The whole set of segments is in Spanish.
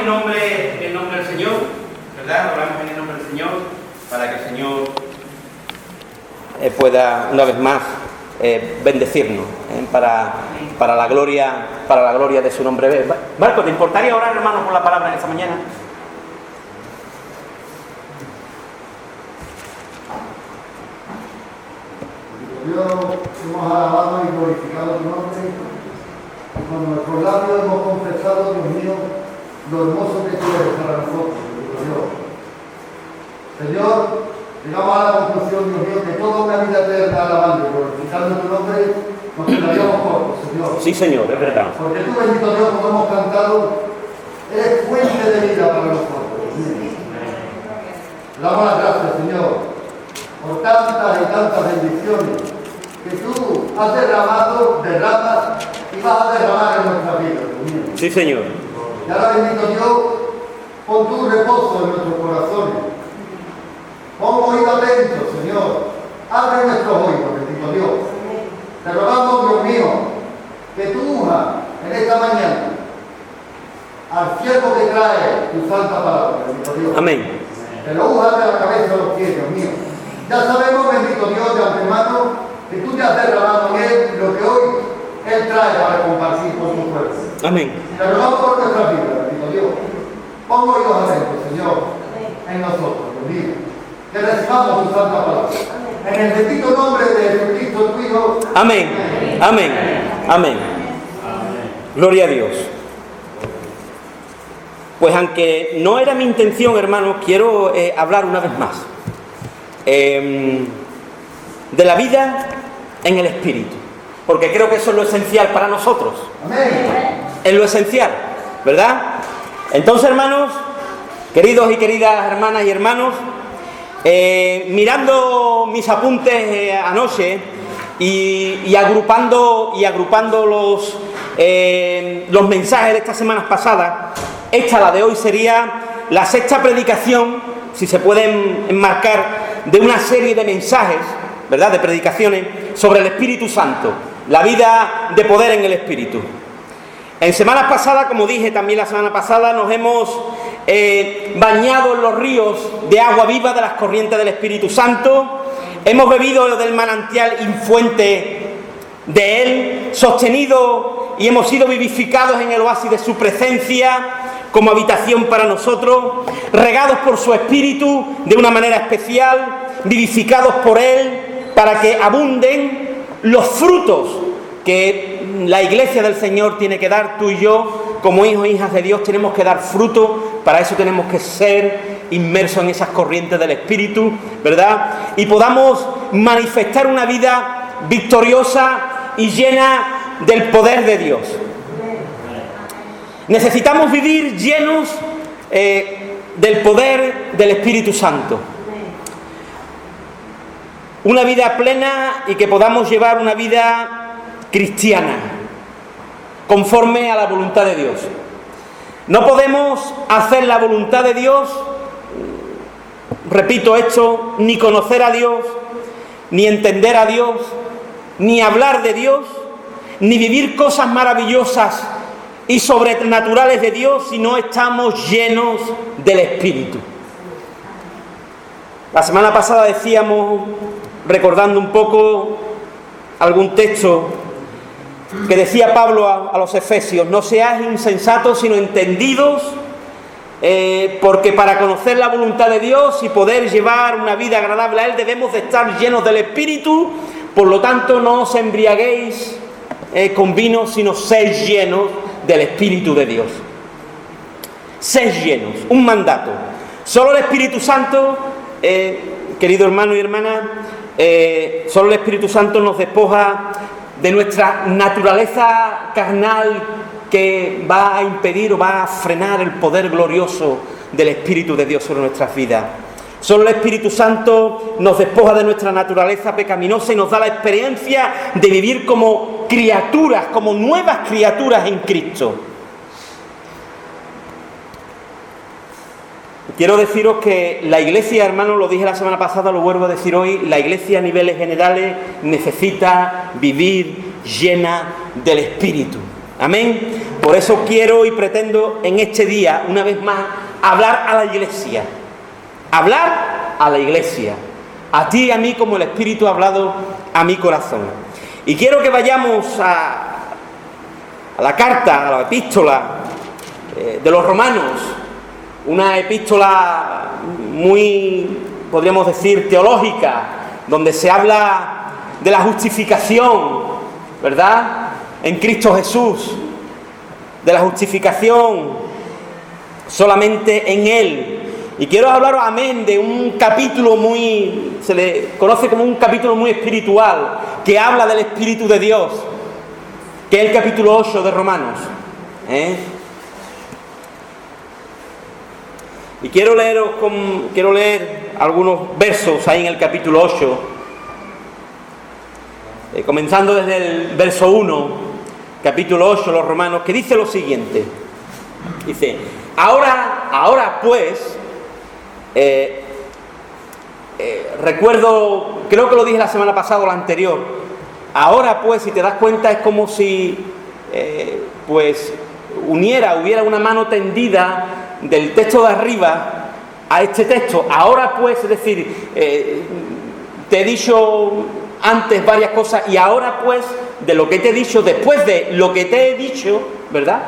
en el nombre del Señor, ¿verdad? Oramos en el nombre del Señor para que el Señor pueda una vez más bendecirnos para la gloria de su nombre. Marco, ¿te importaría orar, hermano, por la palabra en esta mañana? Dios, hemos alabado y glorificado tu nombre. Con nuestros labios hemos confesado, Dios mío, lo hermoso que tú eres para nosotros, Dios. Señor, llegamos a la conclusión, Dios mío, que toda una vida eterna alabando y glorificando tu nombre nos quedaríamos cortos, Señor. Sí, Señor, es verdad. Porque tú, bendito Dios, como hemos cantado, eres fuente de vida para nosotros. Le damos las gracias, Señor, por tantas y tantas bendiciones que tú has derramado, derramas y vas a derramar en nuestra vida, Dios mío. Sí, Señor. Y ahora, bendito Dios, pon tu reposo en nuestros corazones. Pon oído atento, Señor. Abre nuestros oídos, bendito Dios. Te rogamos, Dios mío, que tú unjas en esta mañana al siervo que trae tu santa palabra, bendito Dios. Amén. Que lo unjas de la cabeza a los pies, Dios mío. Ya sabemos, bendito Dios, de antemano, que tú te has derramado en él lo que hoy él trae para compartir con su pueblo. Amén. Te rogamos por nuestra vida, bendito Dios. Pon oídos atentos, Señor, en nosotros, Dios mío. Que recibamos tu santa palabra. En el bendito nombre de Jesucristo, tu Hijo. Amén. Amén. Amén. Gloria a Dios. Pues aunque no era mi intención, hermanos, quiero hablar una vez más de la vida en el Espíritu, porque creo que eso es lo esencial para nosotros. Amén. Es lo esencial, ¿verdad? Entonces, hermanos, queridos y queridas hermanas y hermanos, mirando mis apuntes anoche y agrupando los mensajes de estas semanas pasadas, la de hoy sería la sexta predicación, si se pueden enmarcar, de una serie de mensajes, ¿verdad?, de predicaciones sobre el Espíritu Santo, la vida de poder en el Espíritu. En semanas pasadas, como dije también la semana pasada, nos hemos bañado en los ríos de agua viva de las corrientes del Espíritu Santo, hemos bebido del manantial infuente de Él, sostenido y hemos sido vivificados en el oasis de su presencia como habitación para nosotros, regados por su Espíritu de una manera especial, vivificados por Él para que abunden los frutos que la iglesia del Señor tiene que dar. Tú y yo, como hijos e hijas de Dios, tenemos que dar fruto. Para eso tenemos que ser inmersos en esas corrientes del Espíritu, ¿verdad? Y podamos manifestar una vida victoriosa y llena del poder de Dios. Necesitamos vivir llenos del poder del Espíritu Santo. Una vida plena y que podamos llevar una vida cristiana, conforme a la voluntad de Dios. No podemos hacer la voluntad de Dios, repito esto, ni conocer a Dios, ni entender a Dios, ni hablar de Dios, ni vivir cosas maravillosas y sobrenaturales de Dios si no estamos llenos del Espíritu. La semana pasada decíamos, recordando un poco algún texto que decía Pablo a los Efesios: no seáis insensatos sino entendidos, porque para conocer la voluntad de Dios y poder llevar una vida agradable a Él debemos de estar llenos del Espíritu. Por lo tanto, no os embriaguéis con vino, sino sed llenos del Espíritu de Dios. Sed llenos, un mandato. Solo el Espíritu Santo, querido hermano y hermana, solo el Espíritu Santo nos despoja de nuestra naturaleza carnal que va a impedir o va a frenar el poder glorioso del Espíritu de Dios sobre nuestras vidas. Solo el Espíritu Santo nos despoja de nuestra naturaleza pecaminosa y nos da la experiencia de vivir como criaturas, como nuevas criaturas en Cristo. Quiero deciros que la Iglesia, hermanos, lo dije la semana pasada, lo vuelvo a decir hoy, la Iglesia a niveles generales necesita vivir llena del Espíritu. Amén. Por eso quiero y pretendo en este día, una vez más, hablar a la Iglesia. Hablar a la Iglesia. A ti y a mí como el Espíritu ha hablado a mi corazón. Y quiero que vayamos a la carta, a la epístola de los Romanos. Una epístola muy, podríamos decir, teológica, donde se habla de la justificación, ¿verdad?, en Cristo Jesús, de la justificación solamente en Él. Y quiero hablaros, amén, de un capítulo se le conoce como un capítulo muy espiritual, que habla del Espíritu de Dios, que es el capítulo 8 de Romanos. Y quiero leer algunos versos ahí en el capítulo 8, comenzando desde el verso 1, capítulo 8, los Romanos, que dice lo siguiente. Dice, ahora pues, recuerdo, creo que lo dije la semana pasada o la anterior, ahora pues, si te das cuenta, es como si, hubiera una mano tendida del texto de arriba a este texto. Ahora pues, es decir, te he dicho antes varias cosas y ahora pues, de lo que te he dicho, después de lo que te he dicho, ¿verdad?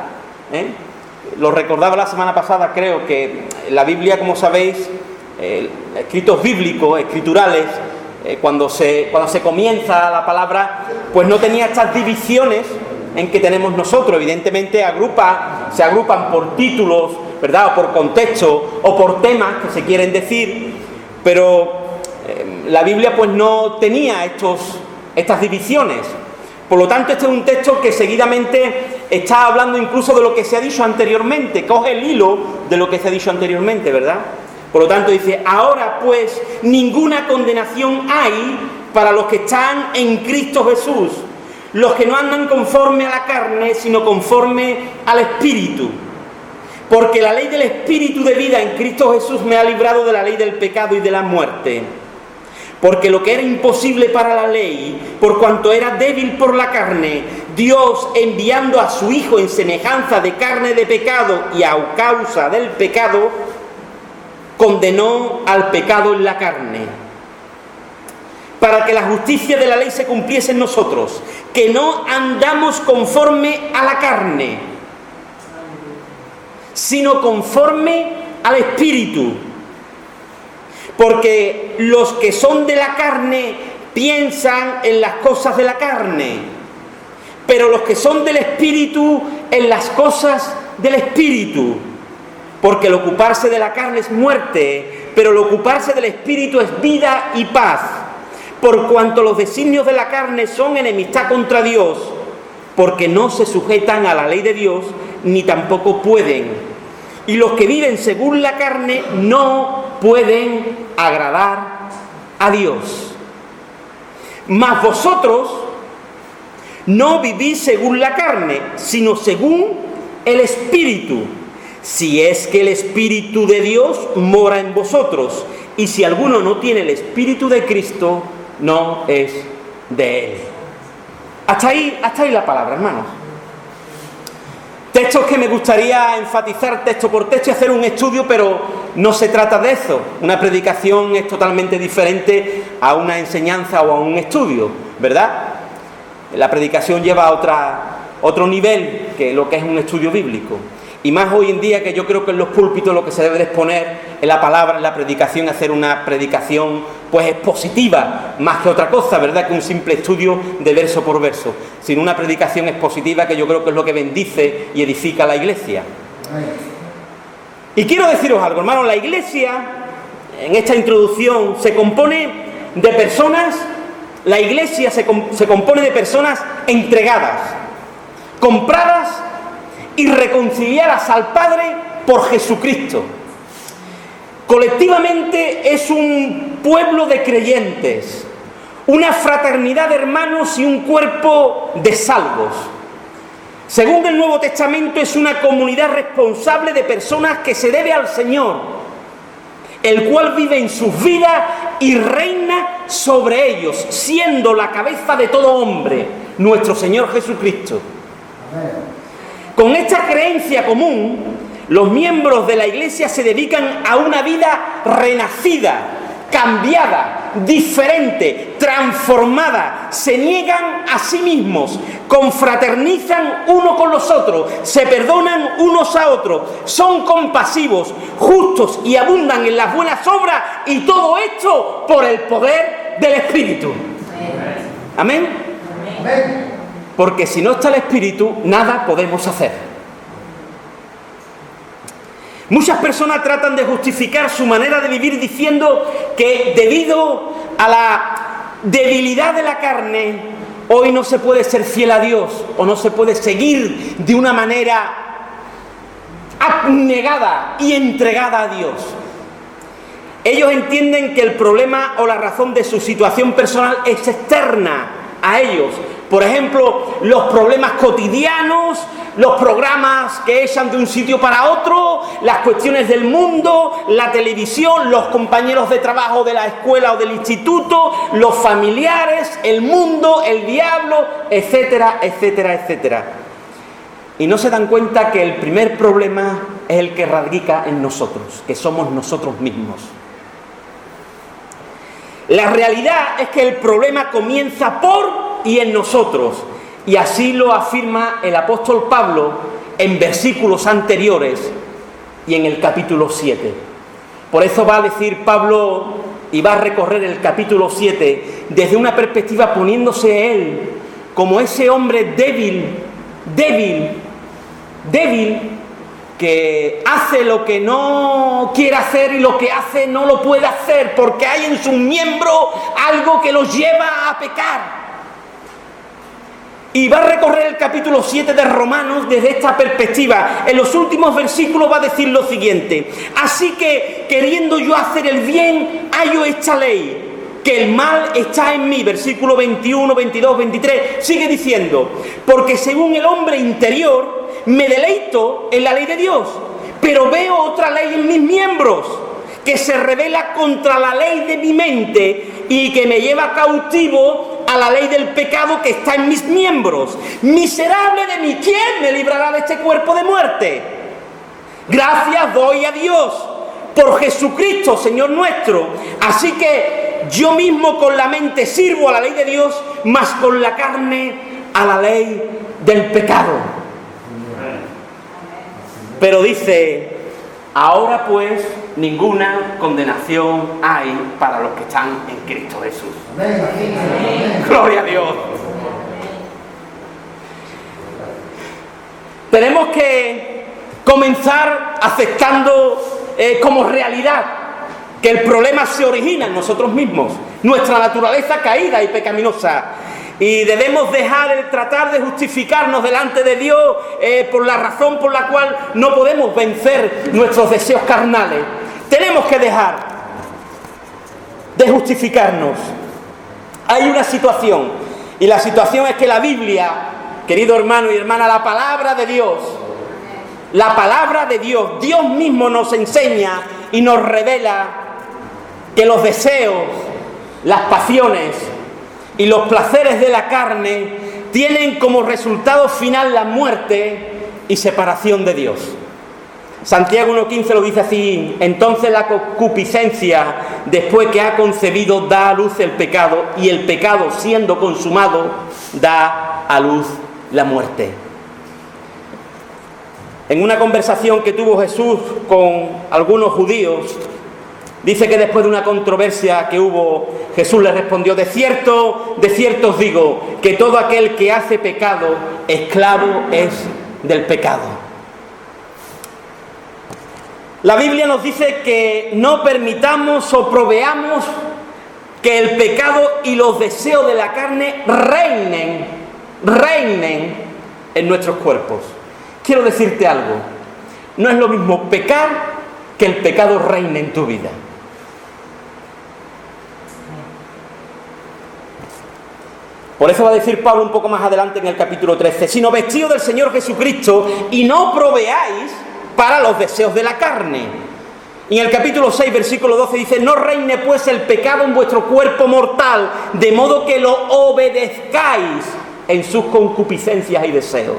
Lo recordaba la semana pasada, creo que la Biblia, como sabéis, escritos bíblicos, escriturales, cuando se comienza la palabra, pues no tenía estas divisiones en que tenemos nosotros. Evidentemente se agrupan por títulos, ¿verdad?, o por contexto, o por temas que se quieren decir, pero la Biblia pues no tenía estas divisiones. Por lo tanto, este es un texto que seguidamente está hablando incluso de lo que se ha dicho anteriormente, coge el hilo de lo que se ha dicho anteriormente, ¿verdad? Por lo tanto dice, ahora pues ninguna condenación hay para los que están en Cristo Jesús, los que no andan conforme a la carne, sino conforme al Espíritu. Porque la ley del Espíritu de vida en Cristo Jesús me ha librado de la ley del pecado y de la muerte. Porque lo que era imposible para la ley, por cuanto era débil por la carne, Dios, enviando a su Hijo en semejanza de carne de pecado y a causa del pecado, condenó al pecado en la carne, para que la justicia de la ley se cumpliese en nosotros, que no andamos conforme a la carne, sino conforme al Espíritu. Porque los que son de la carne piensan en las cosas de la carne, pero los que son del Espíritu en las cosas del Espíritu. Porque el ocuparse de la carne es muerte, pero el ocuparse del Espíritu es vida y paz. Por cuanto los designios de la carne son enemistad contra Dios, porque no se sujetan a la ley de Dios, ni tampoco pueden. Y los que viven según la carne no pueden agradar a Dios. Mas vosotros no vivís según la carne, sino según el Espíritu, si es que el Espíritu de Dios mora en vosotros. Y si alguno no tiene el Espíritu de Cristo, no es de Él. Hasta ahí la palabra, hermanos. Textos que me gustaría enfatizar texto por texto y hacer un estudio, pero no se trata de eso. Una predicación es totalmente diferente a una enseñanza o a un estudio, ¿verdad? La predicación lleva a otro nivel que lo que es un estudio bíblico. Y más hoy en día, que yo creo que en los púlpitos lo que se debe de exponer en la palabra, en la predicación, hacer una predicación pues expositiva, más que otra cosa, ¿verdad?, que un simple estudio de verso por verso, sino una predicación expositiva, que yo creo que es lo que bendice y edifica a la Iglesia. Y quiero deciros algo, hermanos, la Iglesia, en esta introducción, se compone de personas, la Iglesia se compone de personas entregadas, compradas y reconciliadas al Padre por Jesucristo. Colectivamente es un pueblo de creyentes, una fraternidad de hermanos y un cuerpo de salvos. Según el Nuevo Testamento, es una comunidad responsable de personas que se debe al Señor, el cual vive en sus vidas y reina sobre ellos, siendo la cabeza de todo hombre, nuestro Señor Jesucristo. Con esta creencia común, los miembros de la Iglesia se dedican a una vida renacida, cambiada, diferente, transformada. Se niegan a sí mismos, confraternizan uno con los otros, se perdonan unos a otros, son compasivos, justos y abundan en las buenas obras, y todo esto por el poder del Espíritu. Amén. Amén. Porque si no está el Espíritu, nada podemos hacer. Muchas personas tratan de justificar su manera de vivir diciendo que debido a la debilidad de la carne, hoy no se puede ser fiel a Dios, o no se puede seguir de una manera abnegada y entregada a Dios. Ellos entienden que el problema o la razón de su situación personal es externa a ellos. Por ejemplo, los problemas cotidianos, los programas que echan de un sitio para otro, las cuestiones del mundo, la televisión, los compañeros de trabajo de la escuela o del instituto, los familiares, el mundo, el diablo, etcétera, etcétera, etcétera. Y no se dan cuenta que el primer problema es el que radica en nosotros, que somos nosotros mismos. La realidad es que el problema comienza por y en nosotros, y así lo afirma el apóstol Pablo en versículos anteriores y en el capítulo 7. Por eso va a decir Pablo y va a recorrer el capítulo 7 desde una perspectiva poniéndose él como ese hombre débil, que hace lo que no quiere hacer y lo que hace no lo puede hacer porque hay en sus miembros algo que los lleva a pecar. Y va a recorrer el capítulo 7 de Romanos desde esta perspectiva. En los últimos versículos va a decir lo siguiente: así que, queriendo yo hacer el bien, hallo esta ley, que el mal está en mí. Versículo 21, 22, 23, sigue diciendo: porque según el hombre interior, me deleito en la ley de Dios, pero veo otra ley en mis miembros, que se rebela contra la ley de mi mente y que me lleva cautivo a la ley del pecado que está en mis miembros. Miserable de mí, ¿quién me librará de este cuerpo de muerte? Gracias doy a Dios por Jesucristo, Señor nuestro. Así que yo mismo con la mente sirvo a la ley de Dios, mas con la carne a la ley del pecado. Pero dice: ahora pues ninguna condenación hay para los que están en Cristo Jesús. Amén. Amén. Gloria a Dios. Tenemos que comenzar aceptando como realidad que el problema se origina en nosotros mismos, nuestra naturaleza caída y pecaminosa. Y debemos dejar el tratar de justificarnos delante de Dios por la razón por la cual no podemos vencer nuestros deseos carnales. Tenemos que dejar de justificarnos. Hay una situación, y la situación es que la Biblia, querido hermano y hermana, la palabra de Dios, Dios mismo nos enseña y nos revela que los deseos, las pasiones y los placeres de la carne tienen como resultado final la muerte y separación de Dios. Santiago 1:15 lo dice así: entonces la concupiscencia, después que ha concebido, da a luz el pecado, y el pecado, siendo consumado, da a luz la muerte. En una conversación que tuvo Jesús con algunos judíos, dice que después de una controversia que hubo, Jesús le respondió: de cierto os digo, que todo aquel que hace pecado, esclavo es del pecado. La Biblia nos dice que no permitamos o proveamos que el pecado y los deseos de la carne reinen en nuestros cuerpos. Quiero decirte algo: no es lo mismo pecar que el pecado reine en tu vida. Por eso va a decir Pablo un poco más adelante en el capítulo 13: sino vestidos del Señor Jesucristo, y no proveáis para los deseos de la carne. Y en el capítulo 6, versículo 12 dice: no reine pues el pecado en vuestro cuerpo mortal, de modo que lo obedezcáis en sus concupiscencias y deseos.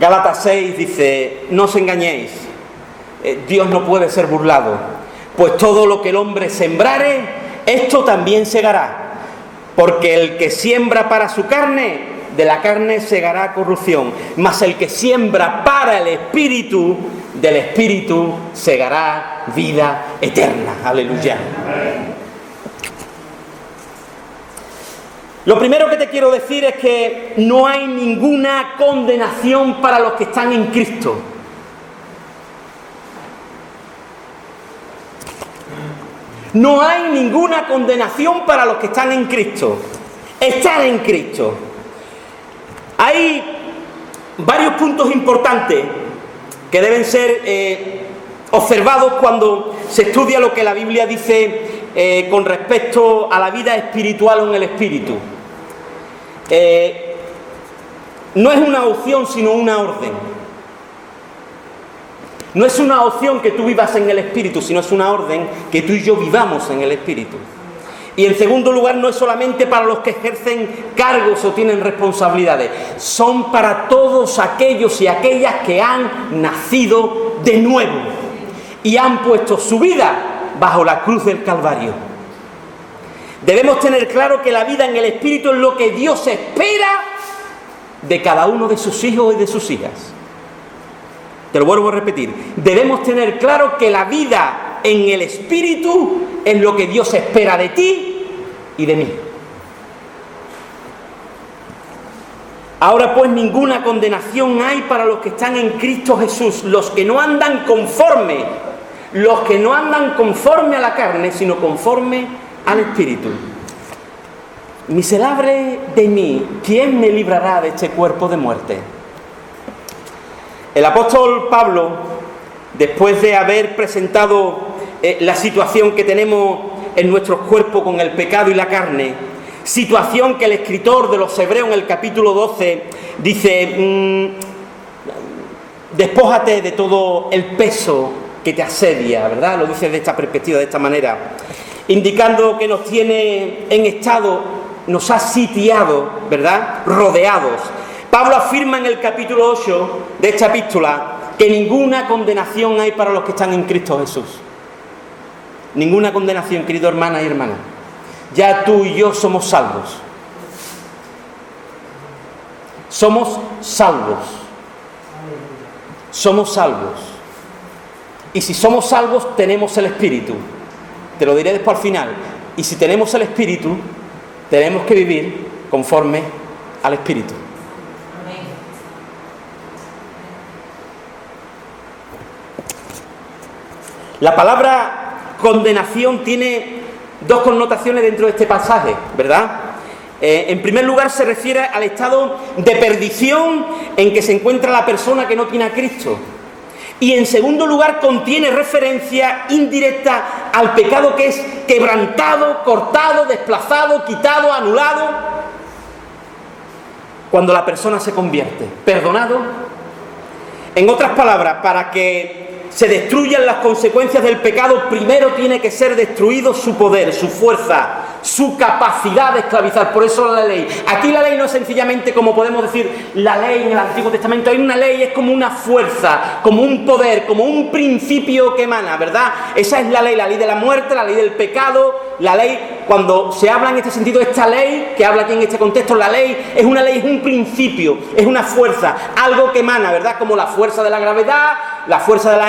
Gálatas 6 dice, no os engañéis, Dios no puede ser burlado, pues todo lo que el hombre sembrare, esto también segará, porque el que siembra para su carne, de la carne segará corrupción, mas el que siembra para el Espíritu, del Espíritu segará vida eterna. Aleluya. Lo primero que te quiero decir es que no hay ninguna condenación para los que están en Cristo. No hay ninguna condenación para los que están en Cristo. Están en Cristo. Hay varios puntos importantes que deben ser observados cuando se estudia lo que la Biblia dice con respecto a la vida espiritual o en el Espíritu. No es una opción, sino una orden. No es una opción que tú vivas en el Espíritu, sino es una orden que tú y yo vivamos en el Espíritu. Y en segundo lugar, no es solamente para los que ejercen cargos o tienen responsabilidades, son para todos aquellos y aquellas que han nacido de nuevo y han puesto su vida bajo la cruz del Calvario. Debemos tener claro que la vida en el Espíritu es lo que Dios espera de cada uno de sus hijos y de sus hijas. Te lo vuelvo a repetir. Debemos tener claro que la vida en el Espíritu es lo que Dios espera de ti y de mí. Ahora pues ninguna condenación hay para los que están en Cristo Jesús, los que no andan conforme a la carne, sino conforme al Espíritu. Miserable de mí, ¿quién me librará de este cuerpo de muerte? El apóstol Pablo, después de haber presentado la situación que tenemos en nuestros cuerpos con el pecado y la carne, situación que el escritor de los Hebreos en el capítulo 12 dice, despójate de todo el peso que te asedia, ¿verdad? Lo dice de esta perspectiva, de esta manera, indicando que nos tiene en estado, nos ha sitiado, ¿verdad?, rodeados. Pablo afirma en el capítulo 8 de esta epístola que ninguna condenación hay para los que están en Cristo Jesús. Ninguna condenación, querido hermana y hermano. Ya tú y yo somos salvos. Somos salvos. Somos salvos. Y si somos salvos, tenemos el Espíritu. Te lo diré después al final. Y si tenemos el Espíritu, tenemos que vivir conforme al Espíritu. La palabra condenación tiene dos connotaciones dentro de este pasaje, ¿verdad? En primer lugar se refiere al estado de perdición en que se encuentra la persona que no tiene a Cristo. Y en segundo lugar contiene referencia indirecta al pecado que es quebrantado, cortado, desplazado, quitado, anulado, cuando la persona se convierte. Perdonado. En otras palabras, para que se destruyan las consecuencias del pecado, primero tiene que ser destruido su poder, su fuerza, su capacidad de esclavizar. Por eso la ley. Aquí la ley no es sencillamente como podemos decir la ley en el Antiguo Testamento. Hay una ley, es como una fuerza, como un poder, como un principio que emana, ¿verdad? Esa es la ley de la muerte, la ley del pecado, la ley, cuando se habla en este sentido, esta ley, que habla aquí en este contexto, la ley, es un principio, es una fuerza, algo que emana, ¿verdad? Como la fuerza de la gravedad, la fuerza de la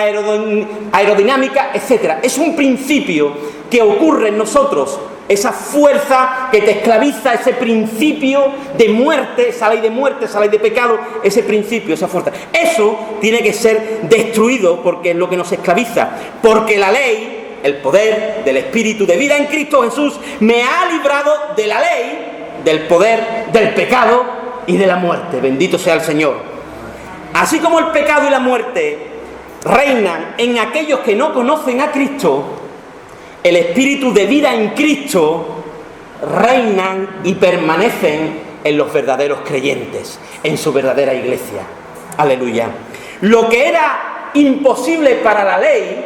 aerodinámica, etc. Es un principio que ocurre en nosotros, esa fuerza que te esclaviza, ese principio de muerte, esa ley de muerte, esa ley de pecado, ese principio, esa fuerza. Eso tiene que ser destruido porque es lo que nos esclaviza, porque la ley, el poder del Espíritu de vida en Cristo Jesús, me ha librado de la ley, del poder, del pecado y de la muerte. Bendito sea el Señor. Así como el pecado y la muerte reinan en aquellos que no conocen a Cristo, el Espíritu de vida en Cristo reinan y permanecen en los verdaderos creyentes, en su verdadera iglesia. Aleluya. Lo que era imposible para la ley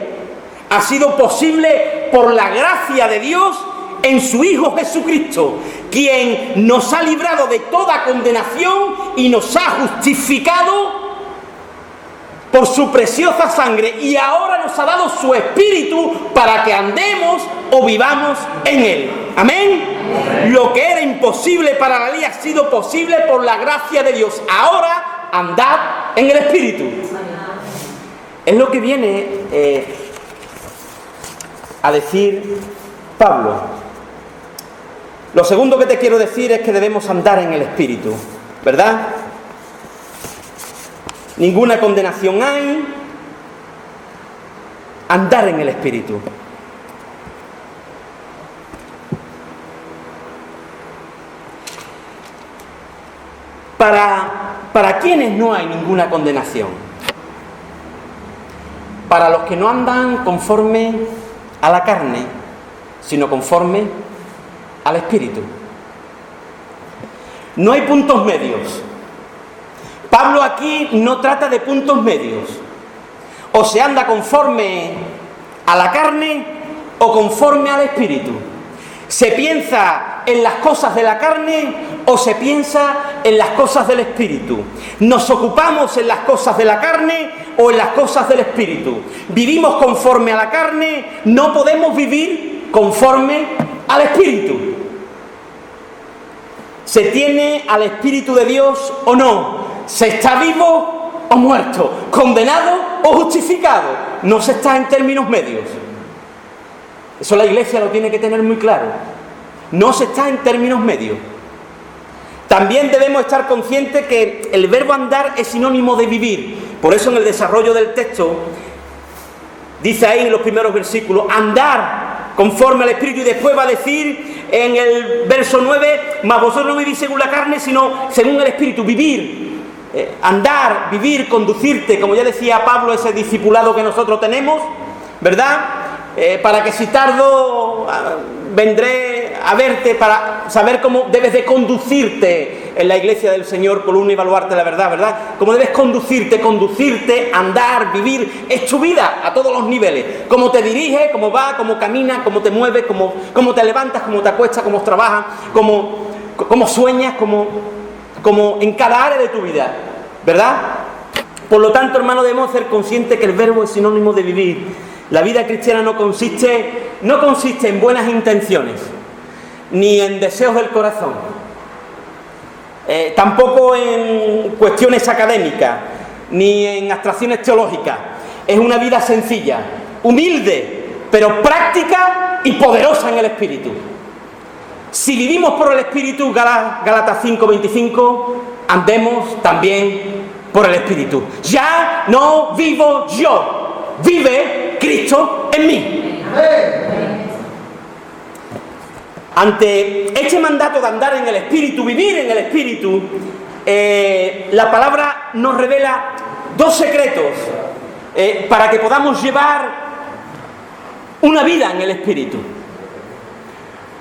ha sido posible por la gracia de Dios en su Hijo Jesucristo, quien nos ha librado de toda condenación y nos ha justificado por su preciosa sangre, y ahora nos ha dado su Espíritu para que andemos o vivamos en Él. ¿Amén? Amén. Lo que era imposible para la ley ha sido posible por la gracia de Dios. Ahora andad en el Espíritu. Es lo que viene a decir Pablo. Lo segundo que te quiero decir es que debemos andar en el Espíritu, ¿verdad? Ninguna condenación hay. Andar en el Espíritu. ¿Para quiénes no hay ninguna condenación? Para los que no andan conforme a la carne, sino conforme al Espíritu. No hay puntos medios. Pablo aquí no trata de puntos medios. O se anda conforme a la carne o conforme al Espíritu. Se piensa en las cosas de la carne o se piensa en las cosas del Espíritu. Nos ocupamos en las cosas de la carne o en las cosas del Espíritu. Vivimos conforme a la carne, no podemos vivir conforme al Espíritu. ¿Se tiene al Espíritu de Dios o no? ¿Se está vivo o muerto? ¿Condenado o justificado? No se está en términos medios. Eso la Iglesia lo tiene que tener muy claro. No se está en términos medios. También debemos estar conscientes que el verbo andar es sinónimo de vivir. Por eso en el desarrollo del texto dice ahí en los primeros versículos, andar conforme al Espíritu, y después va a decir en el verso 9, mas vosotros no vivís según la carne, sino según el Espíritu. Vivir, andar, vivir, conducirte, como ya decía Pablo, ese discipulado que nosotros tenemos, ¿verdad? Para que si tardo vendré a verte para saber cómo debes de conducirte en la iglesia del Señor, columna y baluarte de la verdad, ¿verdad? Cómo debes conducirte, andar, vivir, es tu vida a todos los niveles. Cómo te diriges, cómo vas, cómo caminas, cómo te mueves, cómo te levantas, cómo te acuestas, cómo trabajas, cómo sueñas, como en cada área de tu vida, ¿verdad? Por lo tanto, hermano, debemos ser conscientes que el verbo es sinónimo de vivir. La vida cristiana no consiste en buenas intenciones, ni en deseos del corazón, tampoco en cuestiones académicas, ni en abstracciones teológicas. Es una vida sencilla, humilde, pero práctica y poderosa en el Espíritu. Si vivimos por el Espíritu, Gálatas 5:25, andemos también por el Espíritu. Ya no vivo yo, vive Cristo en mí. Ante este mandato de andar en el Espíritu, vivir en el Espíritu, la palabra nos revela dos secretos para que podamos llevar una vida en el Espíritu.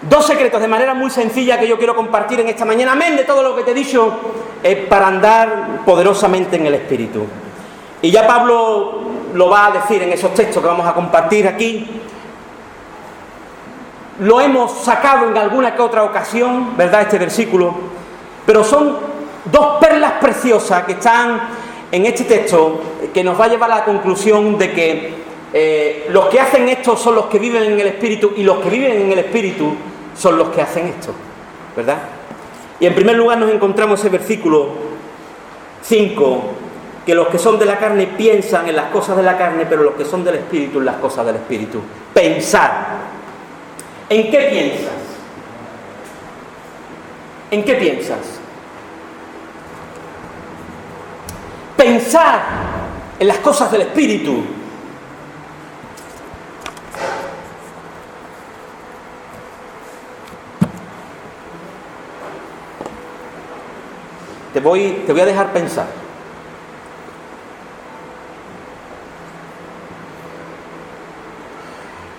Dos secretos de manera muy sencilla que yo quiero compartir en esta mañana, amén de todo lo que te he dicho, para andar poderosamente en el Espíritu. Y ya Pablo lo va a decir en esos textos que vamos a compartir aquí. Lo hemos sacado en alguna que otra ocasión, ¿verdad?, este versículo, pero son dos perlas preciosas que están en este texto que nos va a llevar a la conclusión de que los que hacen esto son los que viven en el Espíritu, y los que viven en el Espíritu son los que hacen esto, ¿verdad? Y en primer lugar nos encontramos ese versículo 5, que los que son de la carne piensan en las cosas de la carne, pero los que son del Espíritu en las cosas del Espíritu. Pensar. ¿En qué piensas? ¿En qué piensas? Pensar en las cosas del Espíritu. Te voy a dejar pensar.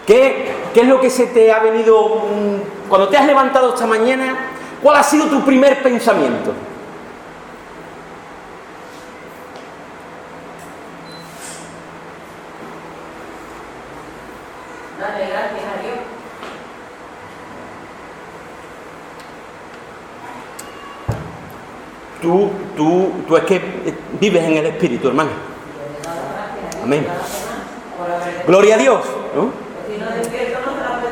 ¿Qué es lo que se te ha venido cuando te has levantado esta mañana? ¿Cuál ha sido tu primer pensamiento? Dale gracias a Dios. Tú es que vives en el Espíritu, hermano. Amén. Gloria a Dios, ¿no?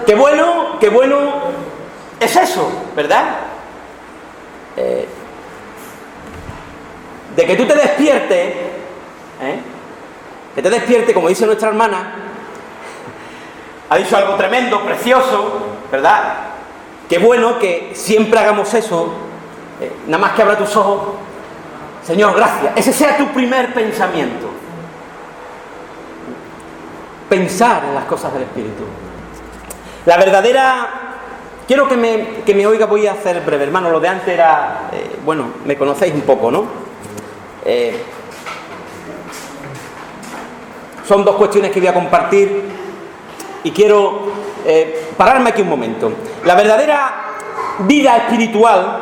Qué bueno es eso, ¿verdad? De que tú te despiertes, que te despiertes, como dice nuestra hermana, ha dicho algo tremendo, precioso, ¿verdad? Qué bueno que siempre hagamos eso, nada más que abra tus ojos, Señor, gracias, ese sea tu primer pensamiento. Pensar en las cosas del Espíritu. La verdadera... Quiero que me oiga, voy a hacer breve, hermano, lo de antes era... bueno, me conocéis un poco, ¿no? Son dos cuestiones que voy a compartir y quiero pararme aquí un momento. La verdadera vida espiritual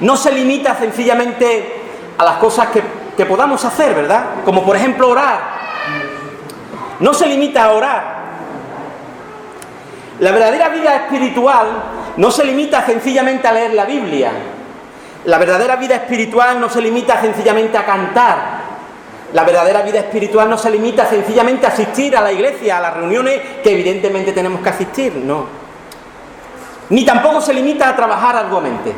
no se limita sencillamente a las cosas que podamos hacer, ¿verdad? Como por ejemplo orar. No se limita a orar. La verdadera vida espiritual no se limita sencillamente a leer la Biblia. La verdadera vida espiritual no se limita sencillamente a cantar. La verdadera vida espiritual no se limita sencillamente a asistir a la iglesia, a las reuniones que evidentemente tenemos que asistir, no. Ni tampoco se limita a trabajar arduamente.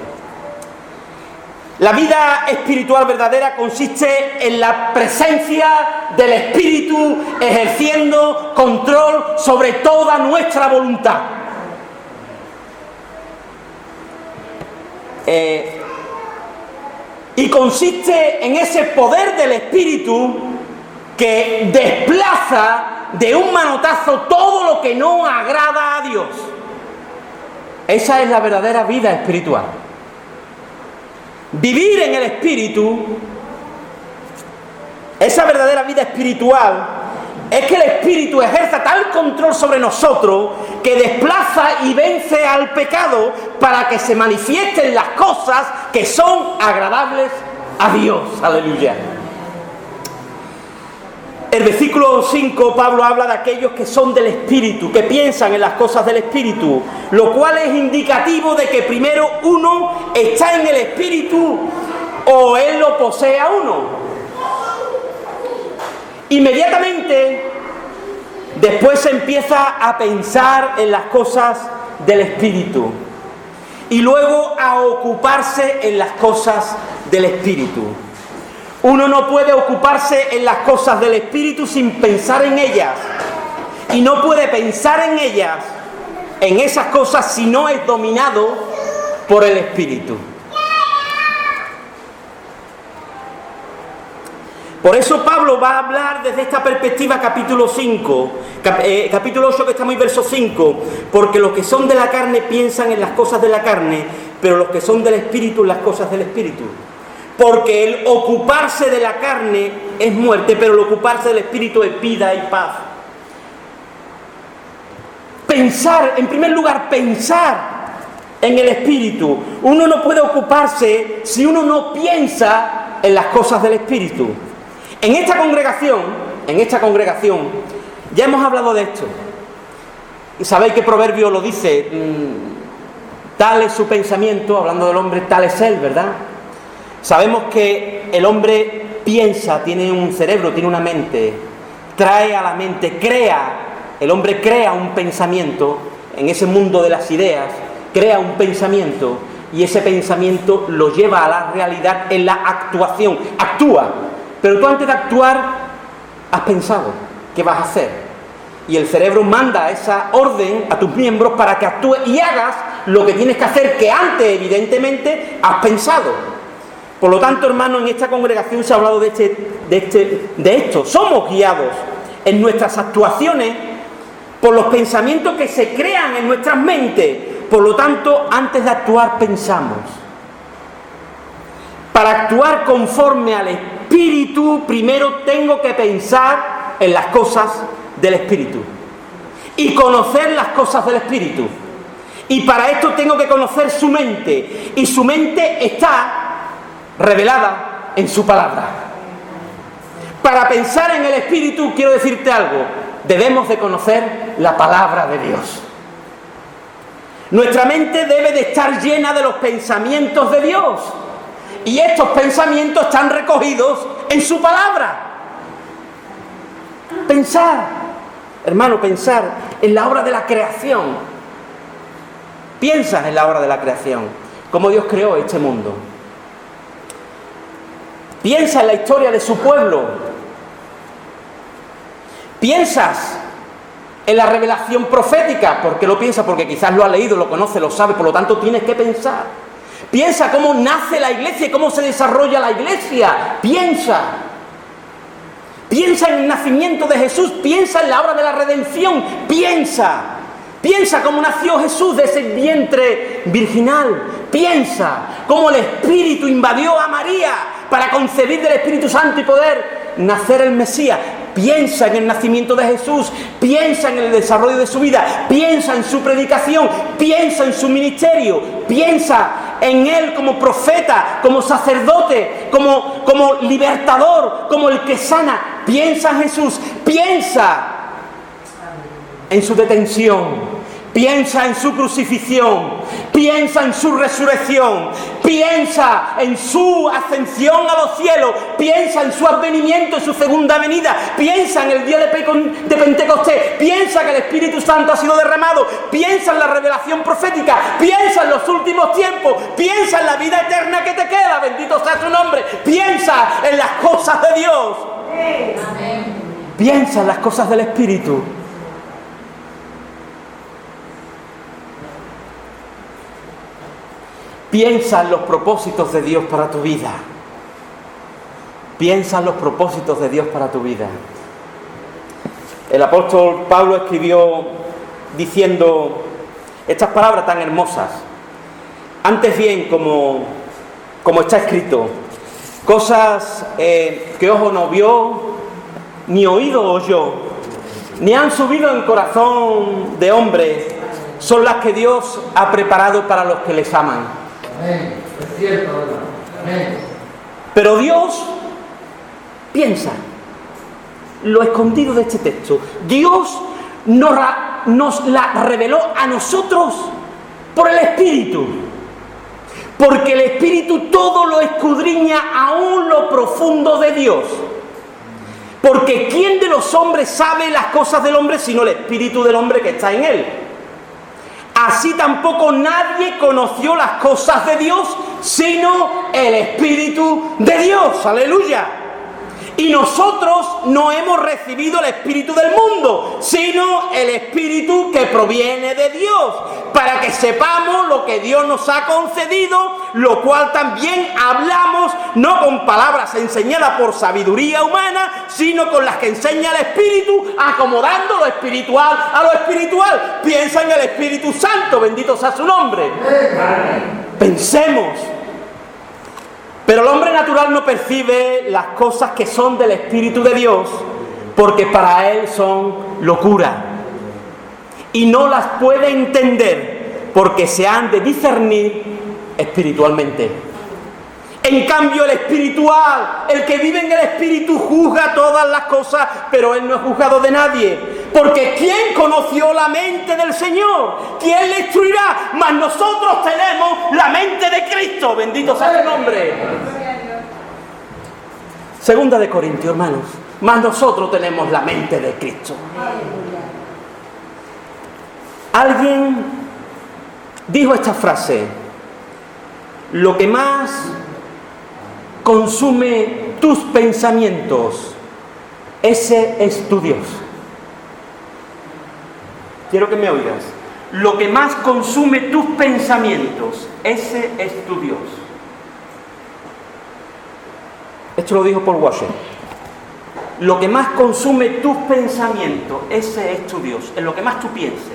La vida espiritual verdadera consiste en la presencia del Espíritu ejerciendo control sobre toda nuestra voluntad. Y consiste en ese poder del Espíritu que desplaza de un manotazo todo lo que no agrada a Dios. Esa es la verdadera vida espiritual. Vivir en el Espíritu, esa verdadera vida espiritual, es que el Espíritu ejerza tal control sobre nosotros que desplaza y vence al pecado para que se manifiesten las cosas que son agradables a Dios. Aleluya. El versículo 5, Pablo habla de aquellos que son del Espíritu, que piensan en las cosas del Espíritu, lo cual es indicativo de que primero uno está en el Espíritu o Él lo posee a uno. Inmediatamente después se empieza a pensar en las cosas del Espíritu y luego a ocuparse en las cosas del Espíritu. Uno no puede ocuparse en las cosas del Espíritu sin pensar en ellas. Y no puede pensar en ellas, en esas cosas, si no es dominado por el Espíritu. Por eso Pablo va a hablar desde esta perspectiva capítulo 5, capítulo 8 que estamos en verso 5, porque los que son de la carne piensan en las cosas de la carne, pero los que son del Espíritu en las cosas del Espíritu. Porque el ocuparse de la carne es muerte, pero el ocuparse del Espíritu es vida y paz. Pensar, en primer lugar, pensar en el Espíritu. Uno no puede ocuparse si uno no piensa en las cosas del Espíritu. En esta congregación, ya hemos hablado de esto. Y sabéis que Proverbio lo dice, tal es su pensamiento, hablando del hombre, tal es él, ¿verdad? Sabemos que el hombre piensa, tiene un cerebro, tiene una mente, trae a la mente, el hombre crea un pensamiento, en ese mundo de las ideas, crea un pensamiento y ese pensamiento lo lleva a la realidad en la actuación, actúa, pero tú antes de actuar has pensado qué vas a hacer y el cerebro manda esa orden a tus miembros para que actúes y hagas lo que tienes que hacer que antes evidentemente has pensado. Por lo tanto, hermanos, en esta congregación se ha hablado de esto. Somos guiados en nuestras actuaciones por los pensamientos que se crean en nuestras mentes. Por lo tanto, antes de actuar, pensamos. Para actuar conforme al Espíritu, primero tengo que pensar en las cosas del Espíritu y conocer las cosas del Espíritu. Y para esto tengo que conocer su mente. Y su mente está revelada en su palabra. Para pensar en el Espíritu, quiero decirte algo, debemos de conocer la palabra de Dios. Nuestra mente debe de estar llena de los pensamientos de Dios, y estos pensamientos están recogidos en su palabra. Pensar, hermano, pensar en la obra de la creación. Piensas en la obra de la creación, cómo Dios creó este mundo. Piensa en la historia de su pueblo. Piensas en la revelación profética. ¿Por qué lo piensas? Porque quizás lo has leído, lo conoces, lo sabes, por lo tanto tienes que pensar. Piensa cómo nace la iglesia y cómo se desarrolla la iglesia. Piensa. Piensa en el nacimiento de Jesús. Piensa en la obra de la redención. Piensa. Piensa cómo nació Jesús de ese vientre virginal. Piensa cómo el Espíritu invadió a María para concebir del Espíritu Santo y poder nacer el Mesías. Piensa en el nacimiento de Jesús, piensa en el desarrollo de su vida, piensa en su predicación, piensa en su ministerio, piensa en Él como profeta, como sacerdote, como libertador, como el que sana. Piensa en Jesús, piensa en su detención, piensa en su crucifixión, piensa en su resurrección, piensa en su ascensión a los cielos, piensa en su advenimiento, en su segunda venida, piensa en el día de Pentecostés, piensa que el Espíritu Santo ha sido derramado, piensa en la revelación profética, piensa en los últimos tiempos, piensa en la vida eterna que te queda, bendito sea su nombre, piensa en las cosas de Dios, piensa en las cosas del Espíritu. Piensa en los propósitos de Dios para tu vida. Piensa en los propósitos de Dios para tu vida. El apóstol Pablo escribió diciendo estas palabras tan hermosas. Antes bien, como está escrito, cosas que ojo no vio, ni oído oyó, ni han subido en corazón de hombre, son las que Dios ha preparado para los que les aman. Amén. Es cierto, ¿verdad? Amén. Pero Dios piensa lo escondido de este texto. Dios nos la reveló a nosotros por el Espíritu. Porque el Espíritu todo lo escudriña aún lo profundo de Dios. Porque ¿quién de los hombres sabe las cosas del hombre sino el Espíritu del hombre que está en él? Así tampoco nadie conoció las cosas de Dios, sino el Espíritu de Dios. ¡Aleluya! Y nosotros no hemos recibido el Espíritu del mundo, sino el Espíritu que proviene de Dios, para que sepamos lo que Dios nos ha concedido, lo cual también hablamos, no con palabras enseñadas por sabiduría humana, sino con las que enseña el Espíritu, acomodando lo espiritual a lo espiritual. Piensa en el Espíritu Santo, bendito sea su nombre. Pensemos. Pero el hombre natural no percibe las cosas que son del Espíritu de Dios, porque para él son locura. Y no las puede entender, porque se han de discernir espiritualmente. En cambio, el espiritual, el que vive en el Espíritu, juzga todas las cosas, pero él no es juzgado de nadie. Porque ¿quién conoció la mente del Señor? ¿Quién le instruirá? Mas nosotros tenemos la mente de Cristo. Bendito sea su nombre. Segunda de Corintios, hermanos. Mas nosotros tenemos la mente de Cristo. Alguien dijo esta frase: lo que más consume tus pensamientos, ese es tu Dios. Quiero que me oigas. Lo que más consume tus pensamientos, ese es tu Dios. Esto lo dijo Paul Washer. Lo que más consume tus pensamientos, ese es tu Dios. En lo que más tú pienses,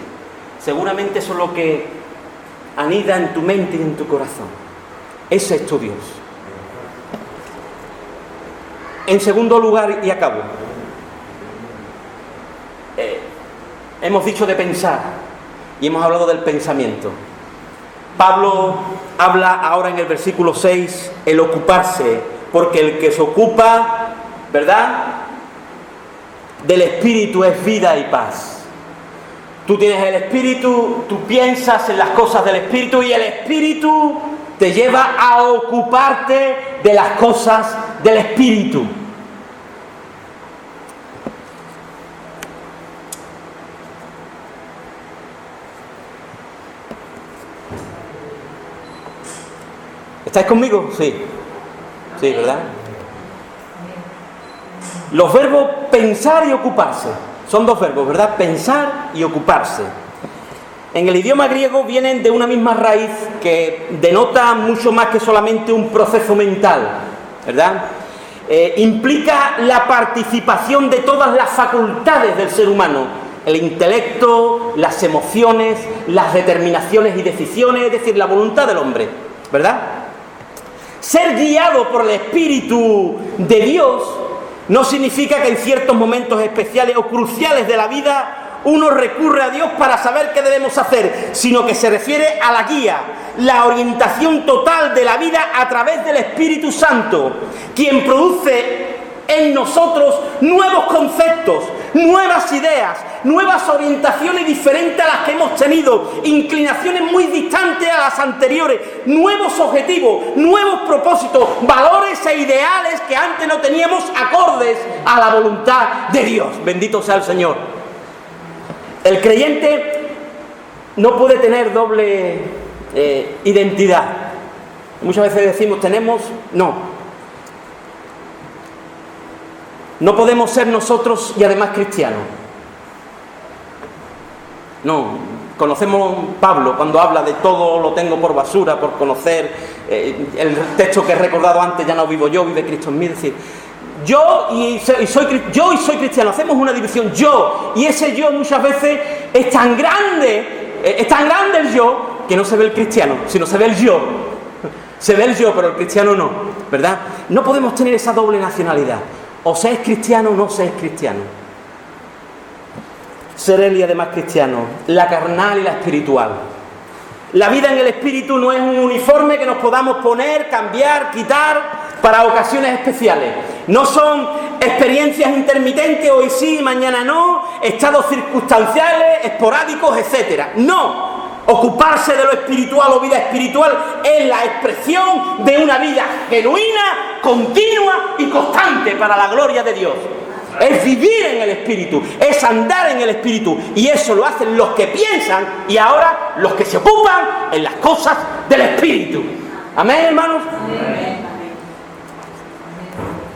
seguramente eso es lo que anida en tu mente y en tu corazón. Ese es tu Dios. En segundo lugar, y acabo, hemos dicho de pensar y hemos hablado del pensamiento. Pablo habla ahora en el versículo 6, el ocuparse, porque el que se ocupa, ¿verdad?, del Espíritu es vida y paz. Tú tienes el Espíritu, tú piensas en las cosas del Espíritu y el Espíritu te lleva a ocuparte de las cosas del Espíritu. ¿Estáis conmigo? Sí. Sí, ¿verdad? Los verbos pensar y ocuparse. Son dos verbos, ¿verdad? Pensar y ocuparse. En el idioma griego vienen de una misma raíz que denota mucho más que solamente un proceso mental, ¿verdad? Implica la participación de todas las facultades del ser humano, el intelecto, las emociones, las determinaciones y decisiones, es decir, la voluntad del hombre, ¿verdad? Ser guiado por el Espíritu de Dios no significa que en ciertos momentos especiales o cruciales de la vida uno recurre a Dios para saber qué debemos hacer, sino que se refiere a la guía, la orientación total de la vida a través del Espíritu Santo, quien produce en nosotros nuevos conceptos, nuevas ideas, nuevas orientaciones diferentes a las que hemos tenido, inclinaciones muy distantes a las anteriores, nuevos objetivos, nuevos propósitos, valores e ideales que antes no teníamos acordes a la voluntad de Dios. Bendito sea el Señor. El creyente no puede tener doble identidad. Muchas veces decimos tenemos, no podemos ser nosotros y además cristianos. No, conocemos Pablo cuando habla de todo lo tengo por basura, por conocer, el texto que he recordado antes, ya no vivo yo, vive Cristo en mí, es decir, yo y soy cristiano, hacemos una división, yo, y ese yo muchas veces es tan grande el yo, que no se ve el cristiano, sino se ve el yo. Se ve el yo, pero el cristiano no, ¿verdad? No podemos tener esa doble nacionalidad. O se es cristiano o no se es cristiano. Ser él y además cristiano, la carnal y la espiritual. La vida en el espíritu no es un uniforme que nos podamos poner, cambiar, quitar para ocasiones especiales. No son experiencias intermitentes, hoy sí, mañana no, estados circunstanciales, esporádicos, etc. No. Ocuparse de lo espiritual o vida espiritual es la expresión de una vida genuina, continua y constante para la gloria de Dios. Es vivir en el Espíritu, es andar en el Espíritu, y eso lo hacen los que piensan y ahora los que se ocupan en las cosas del Espíritu. ¿Amén, hermanos? Amén.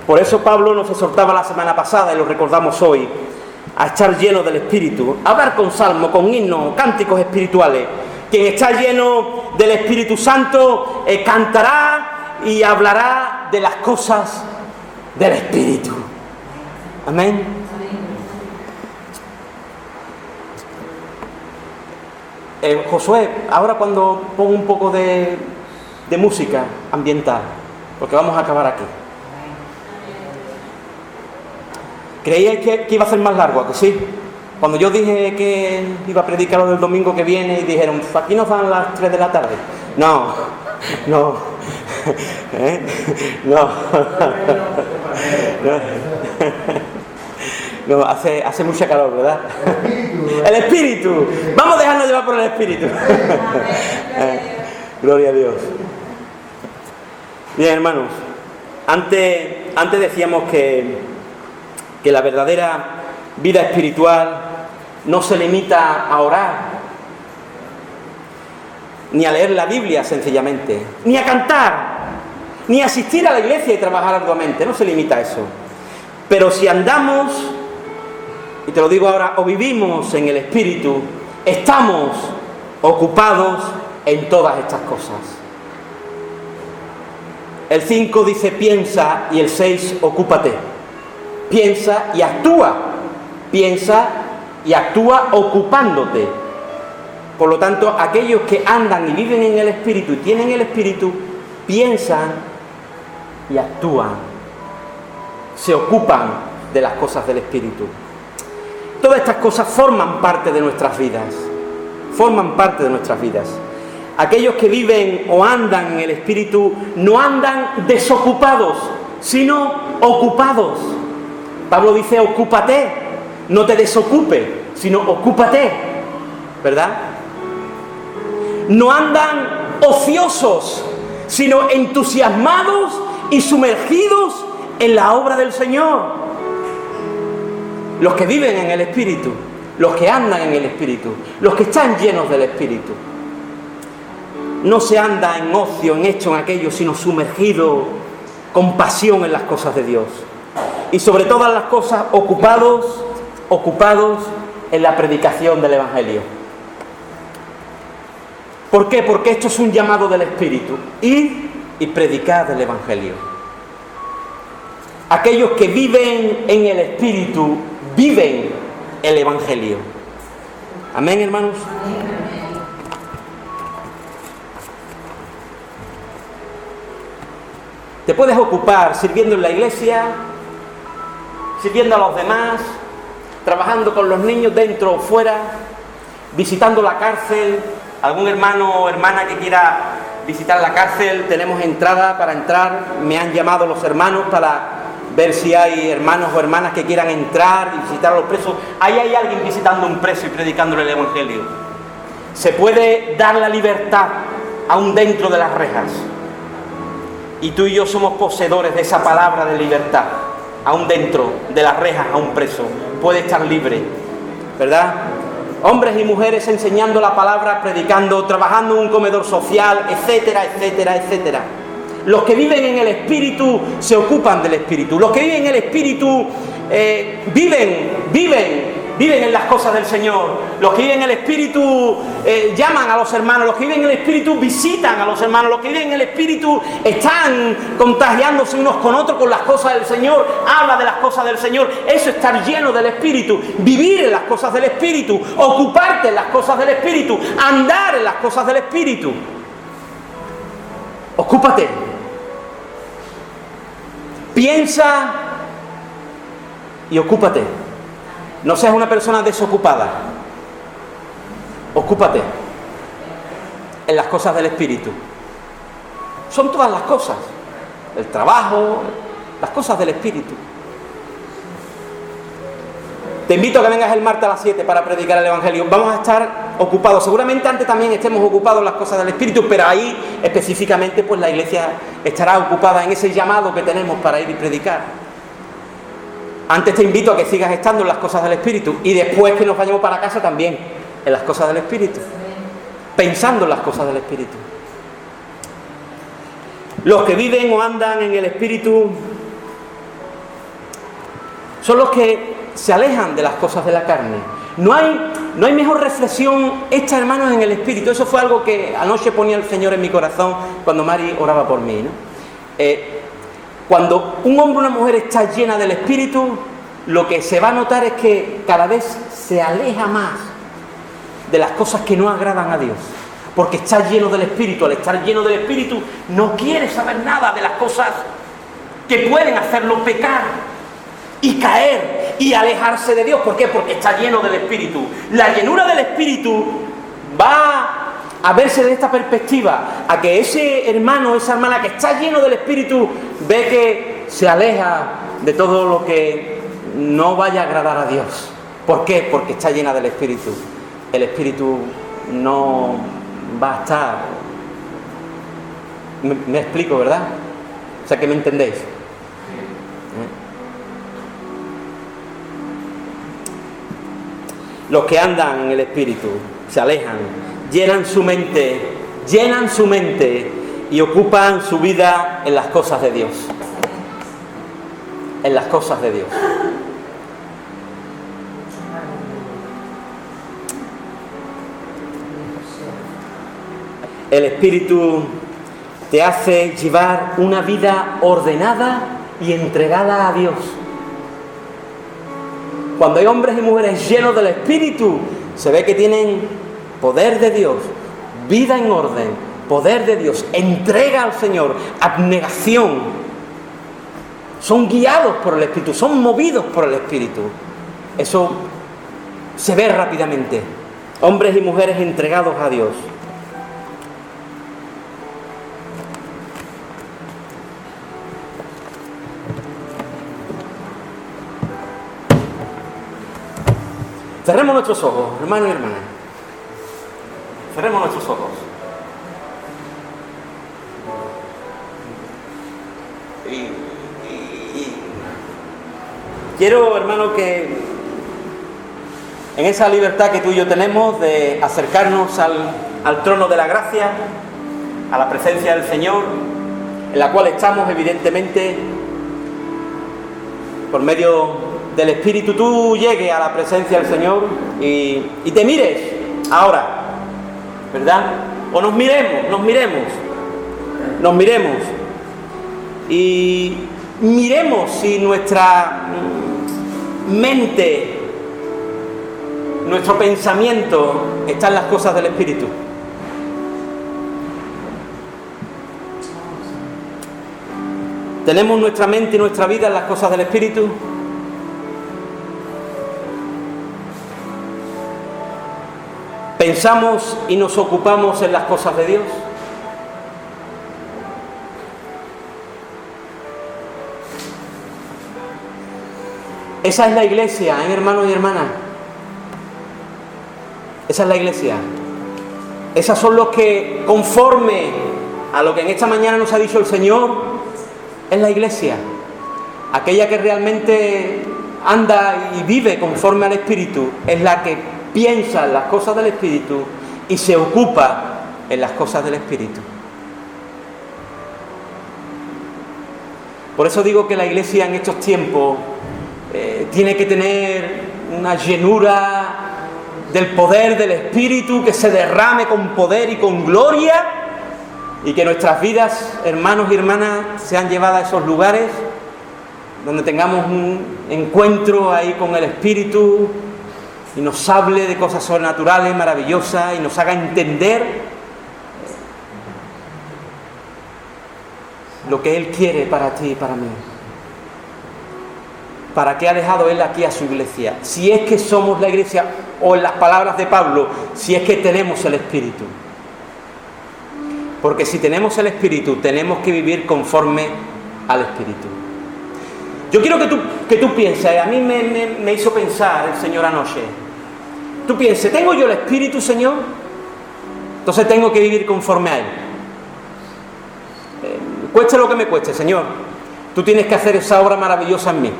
Por eso Pablo nos exhortaba la semana pasada, y lo recordamos hoy, a estar lleno del Espíritu, a hablar con salmos, con himnos, cánticos espirituales. Quien está lleno del Espíritu Santo cantará y hablará de las cosas del Espíritu. Amén. Josué, ahora cuando pongo un poco de música ambiental, porque vamos a acabar aquí. ¿Creíais que iba a ser más largo? ¿A que sí? Cuando yo dije que iba a predicar lo del domingo que viene y dijeron, aquí nos dan las 3 de la tarde. No. No, hace mucha calor, ¿verdad? El Espíritu. Vamos a dejarnos llevar por el Espíritu. Gloria a Dios. Bien, hermanos. Antes decíamos que la verdadera vida espiritual no se limita a orar, ni a leer la Biblia sencillamente, ni a cantar, ni a asistir a la iglesia y trabajar arduamente. No se limita a eso. Pero si andamos, y te lo digo ahora, o vivimos en el Espíritu, estamos ocupados en todas estas cosas. El 5 dice piensa y el 6 ocúpate. Piensa y actúa. Piensa y actúa ocupándote. Por lo tanto, aquellos que andan y viven en el Espíritu y tienen el Espíritu, piensan y actúan. Se ocupan de las cosas del Espíritu. Todas estas cosas forman parte de nuestras vidas. Forman parte de nuestras vidas. Aquellos que viven o andan en el Espíritu no andan desocupados, sino ocupados. Pablo dice, ocúpate, no te desocupe, sino ocúpate, ¿verdad? No andan ociosos, sino entusiasmados y sumergidos en la obra del Señor. Los que viven en el Espíritu, los que andan en el Espíritu, los que están llenos del Espíritu. no se anda en ocio, en esto, en aquello, sino sumergido con pasión en las cosas de Dios. Y sobre todas las cosas, ocupados en la predicación del Evangelio. ¿Por qué? Porque esto es un llamado del Espíritu. Ir y predicar el Evangelio. Aquellos que viven en el Espíritu, viven el Evangelio. Amén, hermanos. Te puedes ocupar sirviendo en la iglesia, sirviendo a los demás, trabajando con los niños dentro o fuera, visitando la cárcel. Algún hermano o hermana que quiera visitar la cárcel, tenemos entrada para entrar. Me han llamado los hermanos para ver si hay hermanos o hermanas que quieran entrar y visitar a los presos. Ahí hay alguien visitando un preso y predicándole el Evangelio. Se puede dar la libertad aún dentro de las rejas. Y tú y yo somos poseedores de esa palabra de libertad. Aún dentro de las rejas a un preso puede estar libre, ¿verdad? Hombres y mujeres enseñando la palabra, predicando, trabajando en un comedor social, etcétera, etcétera, etcétera. Los que viven en el Espíritu se ocupan del Espíritu. Los que viven en el Espíritu viven en las cosas del Señor. Los que viven en el Espíritu llaman a los hermanos. Los que viven en el Espíritu visitan a los hermanos. Los que viven en el Espíritu están contagiándose unos con otros con las cosas del Señor. Habla de las cosas del Señor. Eso es estar lleno del Espíritu. Vivir en las cosas del Espíritu. Ocuparte en las cosas del Espíritu. Andar en las cosas del Espíritu. Ocúpate. Piensa y ocúpate. No seas una persona desocupada. Ocúpate en las cosas del Espíritu. Son todas las cosas. El trabajo, las cosas del Espíritu. Te invito a que vengas el martes a las 7 para predicar el Evangelio. Vamos a estar ocupados. Seguramente antes también estemos ocupados en las cosas del Espíritu, pero ahí específicamente pues la iglesia estará ocupada en ese llamado que tenemos para ir y predicar. Antes te invito a que sigas estando en las cosas del Espíritu y después que nos vayamos para casa también en las cosas del Espíritu, pensando en las cosas del Espíritu. Los que viven o andan en el Espíritu son los que se alejan de las cosas de la carne. No hay mejor reflexión hecha, hermanos, en el Espíritu. Eso fue algo que anoche ponía el Señor en mi corazón cuando Mari oraba por mí, ¿no? Cuando un hombre o una mujer está llena del Espíritu, lo que se va a notar es que cada vez se aleja más de las cosas que no agradan a Dios. Porque está lleno del Espíritu. Al estar lleno del Espíritu, no quiere saber nada de las cosas que pueden hacerlo pecar y caer y alejarse de Dios. ¿Por qué? Porque está lleno del Espíritu. La llenura del Espíritu va a verse de esta perspectiva, a que ese hermano o esa hermana que está lleno del Espíritu ve que se aleja de todo lo que no vaya a agradar a Dios. ¿Por qué? Porque está llena del Espíritu. El Espíritu no va a estar... Me explico, ¿verdad? O sea, que me entendéis. Los que andan en el Espíritu se alejan, llenan su mente y ocupan su vida en las cosas de Dios. En las cosas de Dios. El Espíritu te hace llevar una vida ordenada y entregada a Dios. Cuando hay hombres y mujeres llenos del Espíritu, se ve que tienen poder de Dios, vida en orden, poder de Dios, entrega al Señor, abnegación. Son guiados por el Espíritu, son movidos por el Espíritu. Eso se ve rápidamente. Hombres y mujeres entregados a Dios. Cerremos nuestros ojos, hermanos y hermanas. Cerremos nuestros ojos. Y quiero, hermano, que en esa libertad que tú y yo tenemos de acercarnos al trono de la gracia, a la presencia del Señor, en la cual estamos evidentemente por medio del Espíritu, tú llegues a la presencia del Señor y te mires ahora, ¿verdad? O nos miremos y miremos si nuestra mente, nuestro pensamiento está en las cosas del Espíritu. ¿Tenemos nuestra mente y nuestra vida en las cosas del Espíritu? ¿Pensamos y nos ocupamos en las cosas de Dios? Esa es la iglesia, hermanos y hermanas. Esa es la iglesia. Esas son los que, conforme a lo que en esta mañana nos ha dicho el Señor, es la iglesia. Aquella que realmente anda y vive conforme al Espíritu, es la que piensa en las cosas del Espíritu y se ocupa en las cosas del Espíritu. Por eso digo que la iglesia en estos tiempos tiene que tener una llenura del poder del Espíritu que se derrame con poder y con gloria, y que nuestras vidas, hermanos y hermanas, sean llevadas a esos lugares donde tengamos un encuentro ahí con el Espíritu y nos hable de cosas sobrenaturales, maravillosas, y nos haga entender lo que Él quiere para ti y para mí. ¿Para qué ha dejado Él aquí a su iglesia? Si es que somos la iglesia, o en las palabras de Pablo, si es que tenemos el Espíritu. Porque si tenemos el Espíritu, tenemos que vivir conforme al Espíritu. Yo quiero que tú pienses, a mí me hizo pensar el Señor anoche. Tú pienses, ¿tengo yo el Espíritu, Señor? Entonces tengo que vivir conforme a Él. Cueste lo que me cueste, Señor. Tú tienes que hacer esa obra maravillosa en mí.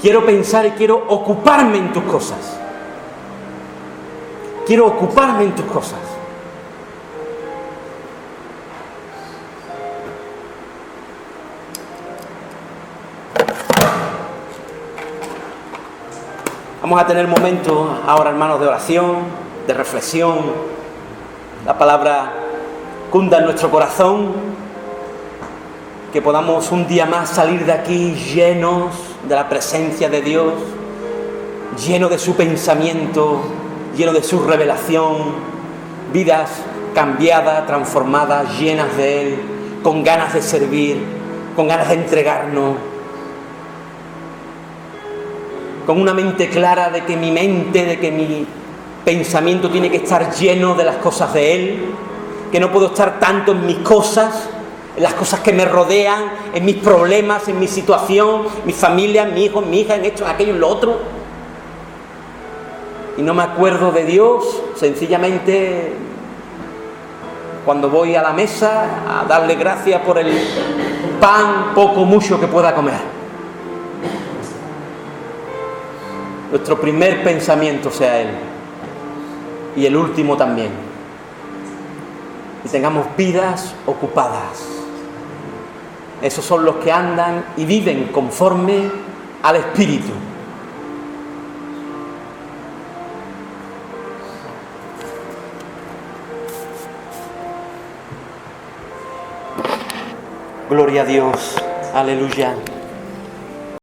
Quiero pensar y quiero ocuparme en tus cosas. Quiero ocuparme en tus cosas. Vamos a tener momentos ahora, hermanos, de oración, de reflexión. La palabra cunda en nuestro corazón. Que podamos un día más salir de aquí llenos de la presencia de Dios, llenos de su pensamiento, llenos de su revelación, vidas cambiadas, transformadas, llenas de Él, con ganas de servir, con ganas de entregarnos, con una mente clara de que mi pensamiento tiene que estar lleno de las cosas de Él, que no puedo estar tanto en mis cosas, en las cosas que me rodean, en mis problemas, en mi situación, mi familia, mi hijo, mi hija, en esto, en aquello, en lo otro. Y no me acuerdo de Dios, sencillamente cuando voy a la mesa a darle gracias por el pan, poco o mucho que pueda comer. Nuestro primer pensamiento sea Él, y el último también. Y tengamos vidas ocupadas. Esos son los que andan y viven conforme al Espíritu. Gloria a Dios. Aleluya.